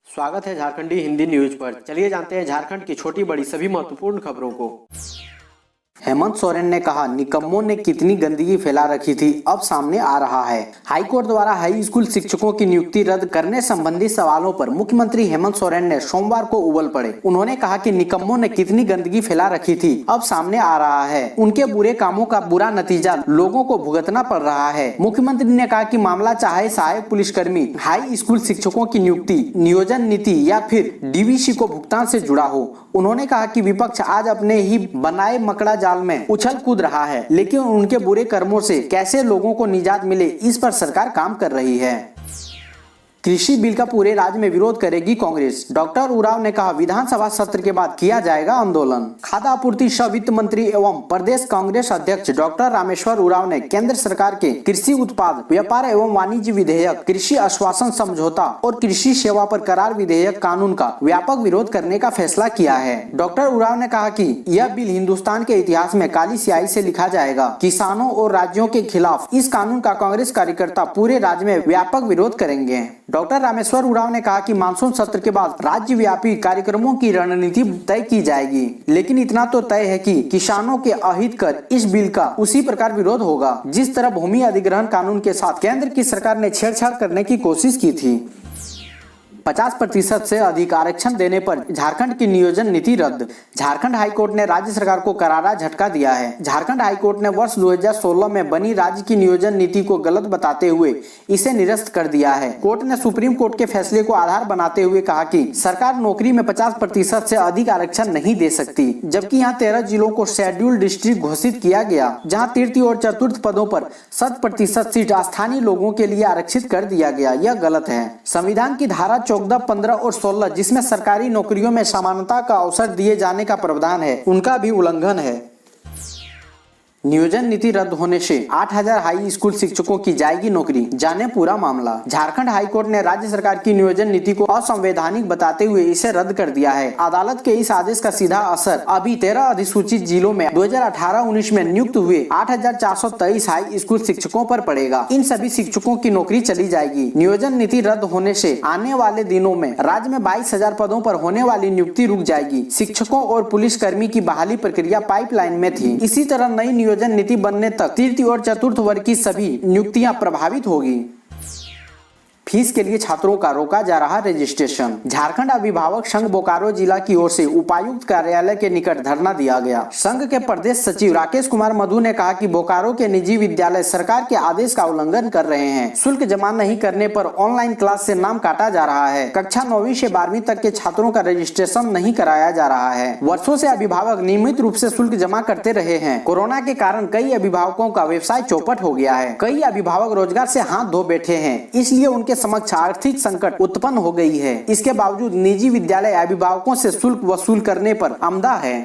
स्वागत है झारखंडी हिंदी न्यूज पर। चलिए जानते हैं झारखंड की छोटी बड़ी सभी महत्वपूर्ण खबरों को। हेमंत सोरेन ने कहा, निकम्मों ने कितनी गंदगी फैला रखी थी, अब सामने आ रहा है। हाईकोर्ट द्वारा हाई स्कूल शिक्षकों की नियुक्ति रद्द करने संबंधी सवालों पर मुख्यमंत्री हेमंत सोरेन ने सोमवार को उबल पड़े। उन्होंने कहा कि निकम्मों ने कितनी गंदगी फैला रखी थी, अब सामने आ रहा है। उनके बुरे कामों का बुरा नतीजा लोगों को भुगतना पड़ रहा है। मुख्यमंत्री ने कहा कि मामला चाहे सहायक पुलिसकर्मी, हाई स्कूल शिक्षकों की नियुक्ति, नियोजन नीति या फिर डीवीसी को भुगतान से जुड़ा हो। उन्होंने कहा कि विपक्ष आज अपने ही बनाए मकड़ा जाल में उछल कूद रहा है, लेकिन उनके बुरे कर्मों से कैसे लोगों को निजात मिले, इस पर सरकार काम कर रही है। कृषि बिल का पूरे राज्य में विरोध करेगी कांग्रेस। डॉक्टर उरांव ने कहा, विधानसभा सत्र के बाद किया जाएगा आंदोलन। खाद्य आपूर्ति सह वित्त मंत्री एवं प्रदेश कांग्रेस अध्यक्ष डॉक्टर रामेश्वर उरांव ने केंद्र सरकार के कृषि उत्पाद व्यापार एवं वाणिज्य विधेयक, कृषि आश्वासन समझौता और कृषि सेवा पर करार विधेयक कानून का व्यापक विरोध करने का फैसला किया है। डॉक्टर उरांव ने कहा कि यह बिल हिंदुस्तान के इतिहास में काली स्याही से लिखा जाएगा। किसानों और राज्यों के खिलाफ इस कानून का कांग्रेस कार्यकर्ता पूरे राज्य में व्यापक विरोध करेंगे। डॉक्टर रामेश्वर उरांव ने कहा कि मानसून सत्र के बाद राज्यव्यापी कार्यक्रमों की रणनीति तय की जाएगी, लेकिन इतना तो तय है कि किसानों के अहित कर इस बिल का उसी प्रकार विरोध होगा जिस तरह भूमि अधिग्रहण कानून के साथ केंद्र की सरकार ने छेड़छाड़ करने की कोशिश की थी। 50% से अधिक आरक्षण देने पर झारखंड की नियोजन नीति रद्द। झारखंड हाईकोर्ट ने राज्य सरकार को करारा झटका दिया है। झारखंड हाईकोर्ट ने वर्ष 2016 में बनी राज्य की नियोजन नीति को गलत बताते हुए इसे निरस्त कर दिया है। कोर्ट ने सुप्रीम कोर्ट के फैसले को आधार बनाते हुए कहा कि सरकार नौकरी में 50% से अधिक आरक्षण नहीं दे सकती, जबकि यहाँ 13 जिलों को शेड्यूल डिस्ट्रिक्ट घोषित किया गया, जहाँ तृतीय और चतुर्थ पदों पर 100% सीट स्थानीय लोगों के लिए आरक्षित कर दिया गया। यह गलत है। संविधान की धारा 14, 15 और 16 जिसमें सरकारी नौकरियों में समानता का अवसर दिए जाने का प्रावधान है, उनका भी उल्लंघन है। नियोजन नीति रद्द होने से 8000 हाई स्कूल शिक्षकों की जाएगी नौकरी, जाने पूरा मामला। झारखंड हाईकोर्ट ने राज्य सरकार की नियोजन नीति को असंवैधानिक बताते हुए इसे रद्द कर दिया है। अदालत के इस आदेश का सीधा असर अभी 13 अधिसूचित जिलों में 2018-19 में नियुक्त हुए 8423 हाई स्कूल शिक्षकों पर पड़ेगा। इन सभी शिक्षकों की नौकरी चली जाएगी। नियोजन नीति रद्द होने से आने वाले दिनों में राज्य में 22,000 पदों पर होने वाली नियुक्ति रुक जाएगी। शिक्षकों और पुलिसकर्मी की बहाली प्रक्रिया पाइपलाइन में थी। इसी तरह नई नियोजन नीति बनने तक तृतीय और चतुर्थ वर्ग की सभी नियुक्तियां प्रभावित होगी। फीस के लिए छात्रों का रोका जा रहा रजिस्ट्रेशन। झारखंड अभिभावक संघ बोकारो जिला की ओर से उपायुक्त कार्यालय के निकट धरना दिया गया। संघ के प्रदेश सचिव राकेश कुमार मधु ने कहा कि बोकारो के निजी विद्यालय सरकार के आदेश का उल्लंघन कर रहे हैं। शुल्क जमा नहीं करने पर ऑनलाइन क्लास से नाम काटा जा रहा है। कक्षा 9वीं से 12वीं तक के छात्रों का रजिस्ट्रेशन नहीं कराया जा रहा है। वर्षों से अभिभावक नियमित रूप से शुल्क जमा करते रहे हैं। कोरोना के कारण कई अभिभावकों का व्यवसाय चौपट हो गया है। कई अभिभावक रोजगार से हाथ धो बैठे हैं, इसलिए उनके समक्ष आर्थिक संकट उत्पन्न हो गई है। इसके बावजूद निजी विद्यालय अभिभावकों से शुल्क वसूल करने पर अमदा है।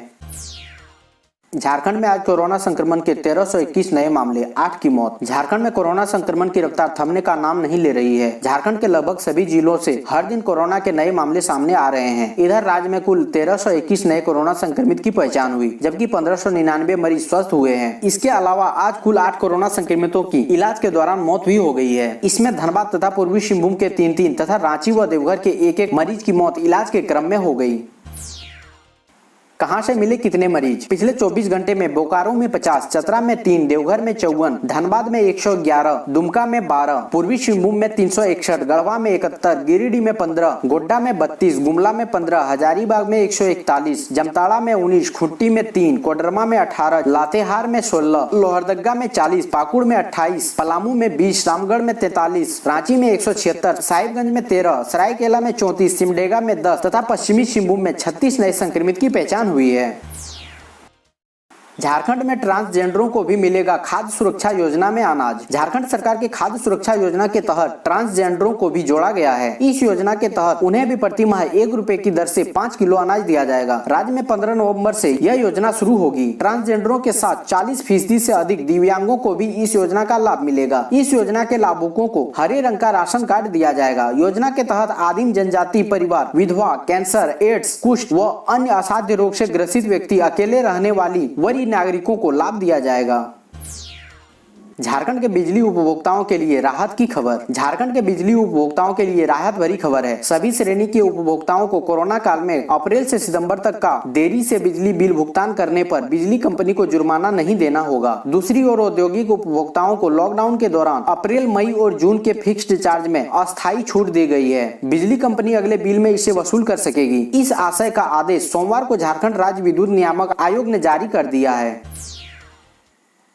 झारखंड में आज कोरोना संक्रमण के 1321 नए मामले, 8 की मौत। झारखंड में कोरोना संक्रमण की रफ्तार थमने का नाम नहीं ले रही है। झारखंड के लगभग सभी जिलों से हर दिन कोरोना के नए मामले सामने आ रहे हैं। इधर राज्य में कुल 1321 नए कोरोना संक्रमित की पहचान हुई, जबकि 1599 मरीज स्वस्थ हुए हैं। इसके अलावा आज कुल 8 कोरोना संक्रमितों की इलाज के दौरान मौत भी हो गई है। इसमें धनबाद तथा पूर्वी सिंहभूम के 3-3 तथा रांची व देवघर के 1-1 मरीज की मौत इलाज के क्रम में हो गई। कहां से मिले कितने मरीज? पिछले 24 घंटे में बोकारो में 50, चतरा में 3, देवघर में 54, धनबाद में 111, दुमका में 12, पूर्वी सिंहभूम में 361, गढ़वा में 71, गिरिडीह में 15, गोड्डा में 32, गुमला में 15, हजारीबाग में 141, जमताड़ा में 19, खुट्टी में 3, कोडरमा में 18, लातेहार में 16, लोहरदगा में 40, पाकुड़ में 28, पलामू में 20, रामगढ़ में 43, रांची में 176, साहिबगंज में 13, सरायकेला में 34, सिमडेगा में 10 तथा पश्चिमी सिंहभूम में 36 नए संक्रमित की पहचान हुई है। झारखंड में ट्रांसजेंडरों को भी मिलेगा खाद्य सुरक्षा योजना में अनाज। झारखंड सरकार के खाद्य सुरक्षा योजना के तहत ट्रांसजेंडरों को भी जोड़ा गया है। इस योजना के तहत उन्हें भी प्रति माह 1 रुपए की दर से 5 किलो अनाज दिया जाएगा। राज्य में 15 नवंबर से यह योजना शुरू होगी। ट्रांसजेंडरों के साथ 40% से अधिक दिव्यांगों को भी इस योजना का लाभ मिलेगा। इस योजना के लाभुकों को हरे रंग का राशन कार्ड दिया जाएगा। योजना के तहत आदिम जनजाति परिवार, विधवा, कैंसर, एड्स, कुष्ठ व अन्य असाध्य रोग से ग्रसित व्यक्ति, अकेले रहने वाली वरीय नागरिकों को लाभ दिया जाएगा। झारखंड के बिजली उपभोक्ताओं के लिए राहत की खबर। झारखंड के बिजली उपभोक्ताओं के लिए राहत भरी खबर है। सभी श्रेणी के उपभोक्ताओं को कोरोना काल में अप्रैल से सितंबर तक का देरी से बिजली बिल भुगतान करने पर बिजली कंपनी को जुर्माना नहीं देना होगा। दूसरी ओर औद्योगिक उपभोक्ताओं को लॉकडाउन के दौरान अप्रैल, मई और जून के फिक्स्ड चार्ज में अस्थायी छूट दी गई है। बिजली कंपनी अगले बिल में इसे वसूल कर सकेगी। इस आशय का आदेश सोमवार को झारखंड राज्य विद्युत नियामक आयोग ने जारी कर दिया है।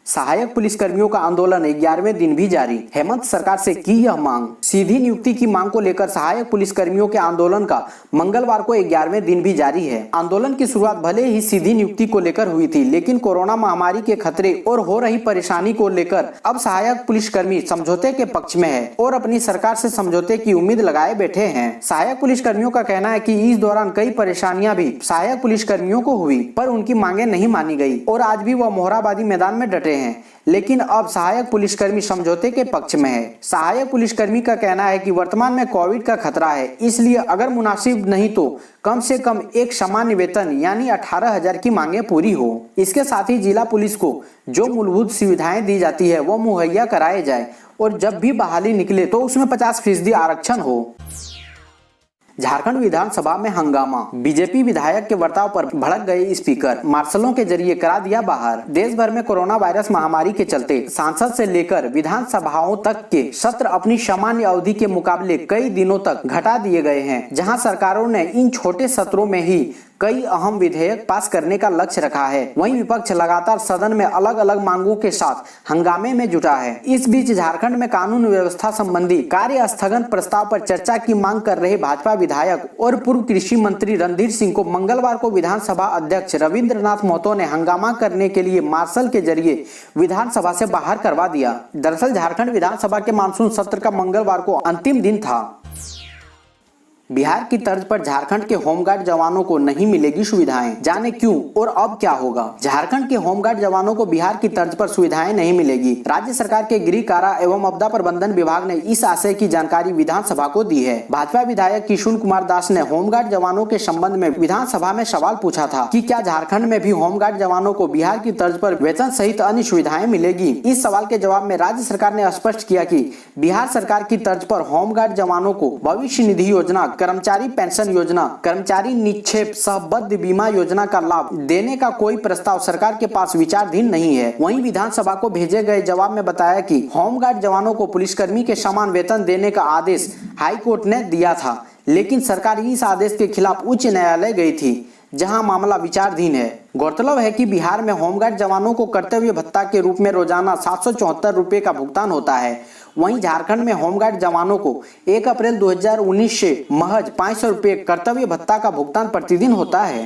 सहायक पुलिस कर्मियों का आंदोलन 11वें दिन भी जारी। हेमंत सरकार से की यह मांग। सीधी नियुक्ति की मांग को लेकर सहायक पुलिस कर्मियों के आंदोलन का मंगलवार को 11वें दिन भी जारी है। आंदोलन की शुरुआत भले ही सीधी नियुक्ति को लेकर हुई थी, लेकिन कोरोना महामारी के खतरे और हो रही परेशानी को लेकर अब सहायक पुलिसकर्मी समझौते के पक्ष में है और अपनी सरकार से समझौते की उम्मीद लगाए बैठे हैं। सहायक पुलिसकर्मियों का कहना है कि इस दौरान कई परेशानियां भी सहायक पुलिसकर्मियों को हुई, पर उनकी मांगे नहीं मानी गई और आज भी वह मोहराबादी मैदान में डटे हैं। लेकिन अब सहायक पुलिसकर्मी समझौते के पक्ष में है। सहायक पुलिसकर्मी का कहना है कि वर्तमान में कोविड का खतरा है, इसलिए अगर मुनासिब नहीं तो कम से कम एक सामान्य वेतन यानी 18,000 की मांगे पूरी हो। इसके साथ ही जिला पुलिस को जो मूलभूत सुविधाएं दी जाती है वो मुहैया कराए जाए और जब भी बहाली निकले तो उसमें 50% आरक्षण हो। झारखंड विधानसभा में हंगामा। बीजेपी विधायक के बर्ताव पर भड़क गए स्पीकर, मार्शलों के जरिए करा दिया बाहर। देश भर में कोरोना वायरस महामारी के चलते सांसद से लेकर विधानसभाओं तक के सत्र अपनी सामान्य अवधि के मुकाबले कई दिनों तक घटा दिए गए हैं। जहां सरकारों ने इन छोटे सत्रों में ही कई अहम विधेयक पास करने का लक्ष्य रखा है, वहीं विपक्ष लगातार सदन में अलग अलग मांगों के साथ हंगामे में जुटा है। इस बीच झारखंड में कानून व्यवस्था संबंधी कार्य स्थगन प्रस्ताव पर चर्चा की मांग कर रहे भाजपा विधायक और पूर्व कृषि मंत्री रणधीर सिंह को मंगलवार को विधानसभा अध्यक्ष रविंद्रनाथ महतो ने हंगामा करने के लिए मार्शल के जरिए विधानसभा से बाहर करवा दिया। दरअसल झारखंड विधानसभा के मानसून सत्र का मंगलवार को अंतिम दिन था। बिहार की तर्ज पर झारखंड के होमगार्ड जवानों को नहीं मिलेगी सुविधाएं, जाने क्यों और अब क्या होगा। झारखंड के होमगार्ड जवानों को बिहार की तर्ज पर सुविधाएं नहीं मिलेगी। राज्य सरकार के गृह कारा एवं आपदा प्रबंधन विभाग ने इस आशय की जानकारी विधानसभा को दी है। भाजपा विधायक किशुन कुमार दास ने होमगार्ड जवानों के संबंध में विधानसभा में सवाल पूछा था कि क्या झारखंड में भी होमगार्ड जवानों को बिहार की तर्ज पर वेतन सहित अन्य सुविधाएं मिलेगी। इस सवाल के जवाब में राज्य सरकार ने स्पष्ट किया कि बिहार सरकार की तर्ज पर होमगार्ड जवानों को भविष्य निधि योजना, कर्मचारी पेंशन योजना, कर्मचारी निक्षेप सहबद्ध बीमा योजना का लाभ देने का कोई प्रस्ताव सरकार के पास विचाराधीन नहीं है। वहीं विधानसभा को भेजे गए जवाब में बताया कि होमगार्ड जवानों को पुलिसकर्मी के समान वेतन देने का आदेश हाईकोर्ट ने दिया था, लेकिन सरकार इस आदेश के खिलाफ उच्च न्यायालय गई थी, जहां मामला विचाराधीन है। गौरतलब है कि बिहार में होमगार्ड जवानों को कर्तव्य भत्ता के रूप में रोजाना 774 रुपए का भुगतान होता है। वहीं झारखंड में होमगार्ड जवानों को 1 अप्रैल 2019 से महज 500 रुपए कर्तव्य भत्ता का भुगतान प्रतिदिन होता है।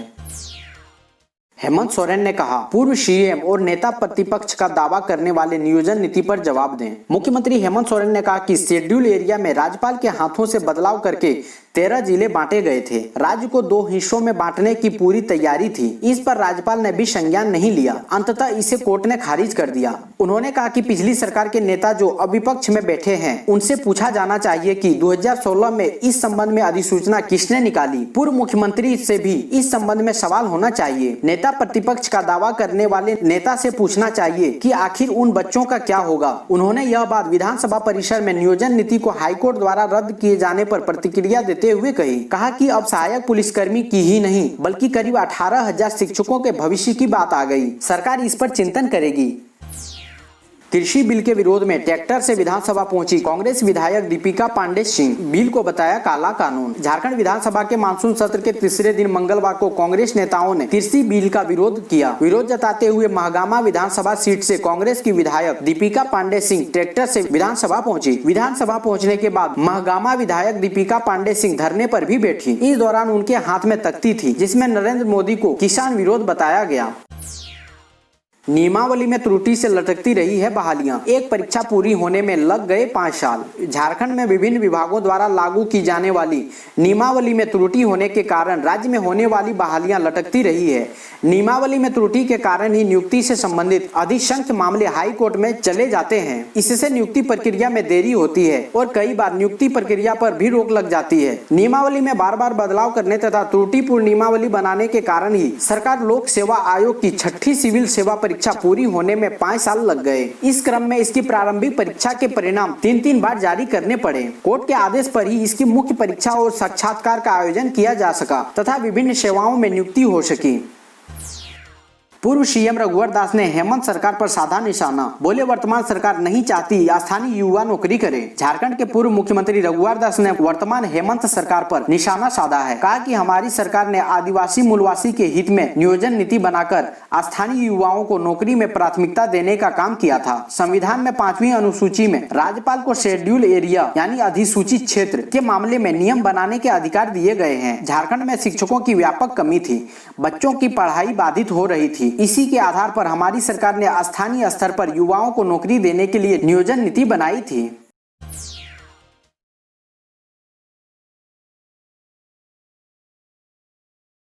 हेमंत सोरेन ने कहा, पूर्व सीएम और नेता प्रतिपक्ष का दावा करने वाले नियोजन नीति पर जवाब दें। मुख्यमंत्री हेमंत सोरेन ने कहा कि शेड्यूल एरिया में राज्यपाल के हाथों से बदलाव करके 13 जिले बांटे गए थे। राज्य को 2 हिस्सों में बांटने की पूरी तैयारी थी। इस पर राज्यपाल ने भी संज्ञान नहीं लिया। अंततः इसे कोर्ट ने खारिज कर दिया। उन्होंने कहा कि पिछली सरकार के नेता जो अब विपक्ष में बैठे हैं, उनसे पूछा जाना चाहिए कि 2016 में इस संबंध में अधिसूचना किसने निकाली। पूर्व मुख्यमंत्री से भी इस संबंध में सवाल होना चाहिए। नेता प्रतिपक्ष का दावा करने वाले नेता से पूछना चाहिए कि आखिर उन बच्चों का क्या होगा। उन्होंने यह बात विधानसभा परिसर में नियोजन नीति को हाईकोर्ट द्वारा रद्द किए जाने पर प्रतिक्रिया देते हुए कहा कि अब सहायक पुलिसकर्मी की ही नहीं बल्कि करीब 18,000 शिक्षकों के भविष्य की बात आ गई। सरकार इस पर चिंतन करेगी। कृषि बिल के विरोध में ट्रैक्टर से विधानसभा पहुंची कांग्रेस विधायक दीपिका पांडे सिंह, बिल को बताया काला कानून। झारखंड विधानसभा के मानसून सत्र के तीसरे दिन मंगलवार को कांग्रेस नेताओं ने कृषि बिल का विरोध किया। विरोध जताते हुए महागामा विधानसभा सीट से कांग्रेस की विधायक दीपिका पांडे सिंह ट्रैक्टर से विधानसभा पहुंची। विधानसभा पहुंचने के बाद महागामा विधायक दीपिका पांडे सिंह धरने पर भी बैठी। इस दौरान उनके हाथ में तख्ती थी, जिसमें नरेंद्र मोदी को किसान विरोध बताया गया। नियमावली में त्रुटि से लटकती रही है बहालियां। एक परीक्षा पूरी होने में लग गए 5 साल। झारखंड में विभिन्न विभागों द्वारा लागू की जाने वाली नियमावली में त्रुटि होने के कारण राज्य में होने वाली बहालियां लटकती रही है। नियमावली में त्रुटि के कारण ही नियुक्ति से संबंधित अधिसंख्य मामले हाई कोर्ट में चले जाते हैं। इससे नियुक्ति प्रक्रिया में देरी होती है और कई बार नियुक्ति प्रक्रिया पर भी रोक लग जाती है। नियमावली में बार बार बदलाव करने तथा त्रुटिपूर्ण नियमावली बनाने के कारण ही सरकार लोक सेवा आयोग की 6ठी सिविल सेवा परीक्षा पूरी होने में 5 साल लग गए। इस क्रम में इसकी प्रारंभिक परीक्षा के परिणाम 3 बार जारी करने पड़े। कोर्ट के आदेश पर ही इसकी मुख्य परीक्षा और साक्षात्कार का आयोजन किया जा सका तथा विभिन्न सेवाओं में नियुक्ति हो सकी। पूर्व सीएम रघुवर दास ने हेमंत सरकार पर साधा निशाना, बोले वर्तमान सरकार नहीं चाहती स्थानीय युवा नौकरी करे। झारखंड के पूर्व मुख्यमंत्री रघुवर दास ने वर्तमान हेमंत सरकार पर निशाना साधा है। कहा कि हमारी सरकार ने आदिवासी मूलवासी के हित में नियोजन नीति बनाकर स्थानीय युवाओं को नौकरी में प्राथमिकता देने का काम किया था। संविधान में 5वीं अनुसूची में राज्यपाल को शेड्यूल एरिया यानी अधिसूचित क्षेत्र के मामले में नियम बनाने के अधिकार दिए गए हैं। झारखंड में शिक्षकों की व्यापक कमी थी, बच्चों की पढ़ाई बाधित हो रही थी। इसी के आधार पर हमारी सरकार ने स्थानीय स्तर पर युवाओं को नौकरी देने के लिए नियोजन नीति बनाई थी।